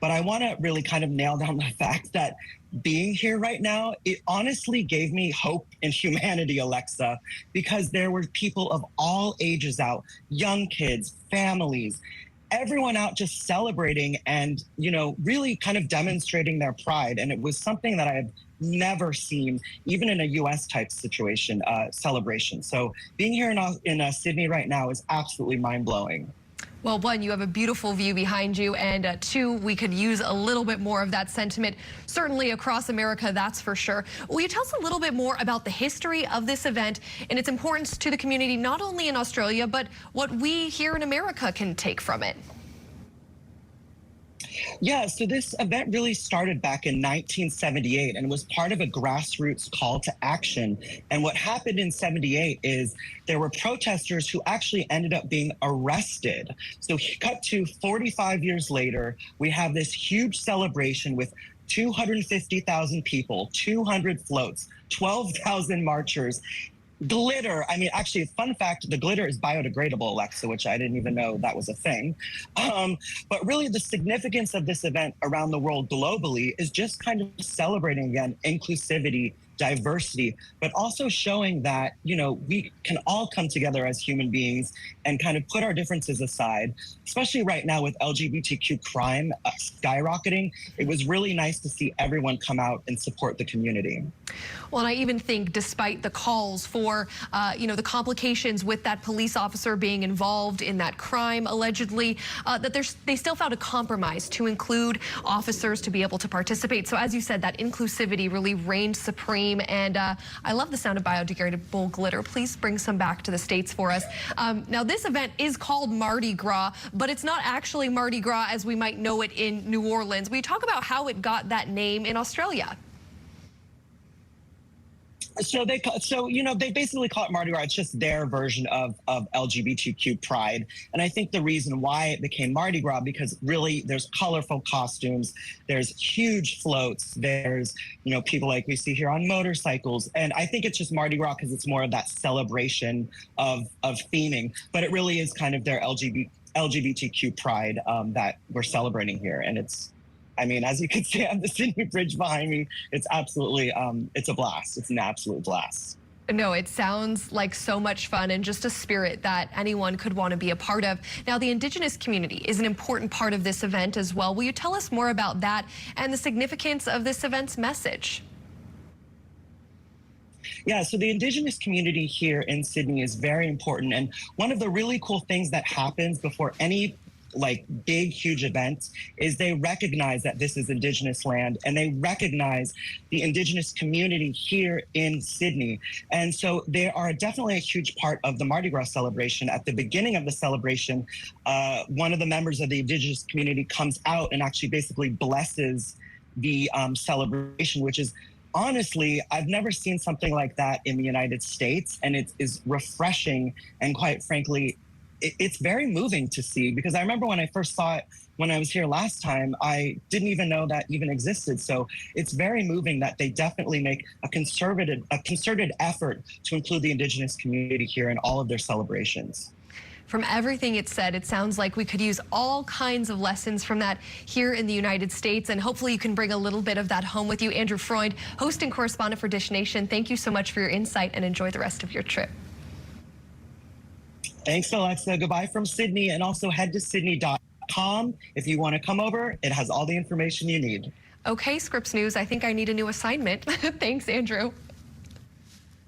But I want to really kind of nail down the fact that being here right now, it honestly gave me hope in humanity, Alexa, because there were people of all ages out, young kids, families, everyone out just celebrating and, really kind of demonstrating their pride. And it was something that I have never seen, even in a US type situation, celebration. So being here in Sydney right now is absolutely mind blowing. Well, one, you have a beautiful view behind you, and two, we could use a little bit more of that sentiment, certainly across America, that's for sure. Will you tell us a little bit more about the history of this event and its importance to the community, not only in Australia, but what we here in America can take from it? Yeah, so this event really started back in 1978 and was part of a grassroots call to action. And what happened in 78 is there were protesters who actually ended up being arrested. So cut to 45 years later, we have this huge celebration with 250,000 people, 200 floats, 12,000 marchers. Glitter, I mean, actually, fun fact, the glitter is biodegradable, Alexa, which I didn't even know that was a thing. But really, the significance of this event around the world globally is just kind of celebrating, again, inclusivity, diversity, but also showing that, we can all come together as human beings and kind of put our differences aside, especially right now with LGBTQ crime skyrocketing. It was really nice to see everyone come out and support the community. Well, and I even think despite the calls for, the complications with that police officer being involved in that crime, allegedly, that they still found a compromise to include officers to be able to participate. So as you said, that inclusivity really reigned supreme. And I love the sound of biodegradable glitter. Please bring some back to the States for us. Now, this event is called Mardi Gras, but it's not actually Mardi Gras as we might know it in New Orleans. Will you talk about how it got that name in Australia? So they basically call it Mardi Gras. It's just their version of LGBTQ pride. And I think the reason why it became Mardi Gras, because really there's colorful costumes, there's huge floats, there's, people like we see here on motorcycles. And I think it's just Mardi Gras because it's more of that celebration of theming. But it really is kind of their LGBTQ pride that we're celebrating here. And as you can see on the Sydney Bridge behind me, it's absolutely, it's a blast. It's an absolute blast. No, it sounds like so much fun and just a spirit that anyone could want to be a part of. Now, the Indigenous community is an important part of this event as well. Will you tell us more about that and the significance of this event's message? Yeah, so the Indigenous community here in Sydney is very important. And one of the really cool things that happens before any big, huge events is they recognize that this is Indigenous land and they recognize the Indigenous community here in Sydney. And so they are definitely a huge part of the Mardi Gras celebration. At the beginning of the celebration, one of the members of the Indigenous community comes out and actually basically blesses the celebration, which is honestly, I've never seen something like that in the United States. And it is refreshing and quite frankly, it's very moving to see, because I remember when I first saw it when I was here last time, I didn't even know that even existed. So it's very moving that they definitely make a concerted effort to include the Indigenous community here in all of their celebrations. From everything it said, it sounds like we could use all kinds of lessons from that here in the United States, and hopefully you can bring a little bit of that home with you. Andrew Freund, host and correspondent for Dish Nation, thank you so much for your insight and enjoy the rest of your trip. Thanks, Alexa. Goodbye from Sydney, and also head to sydney.com if you want to come over. It has all the information you need. Okay, Scripps News, I think I need a new assignment. Thanks, Andrew.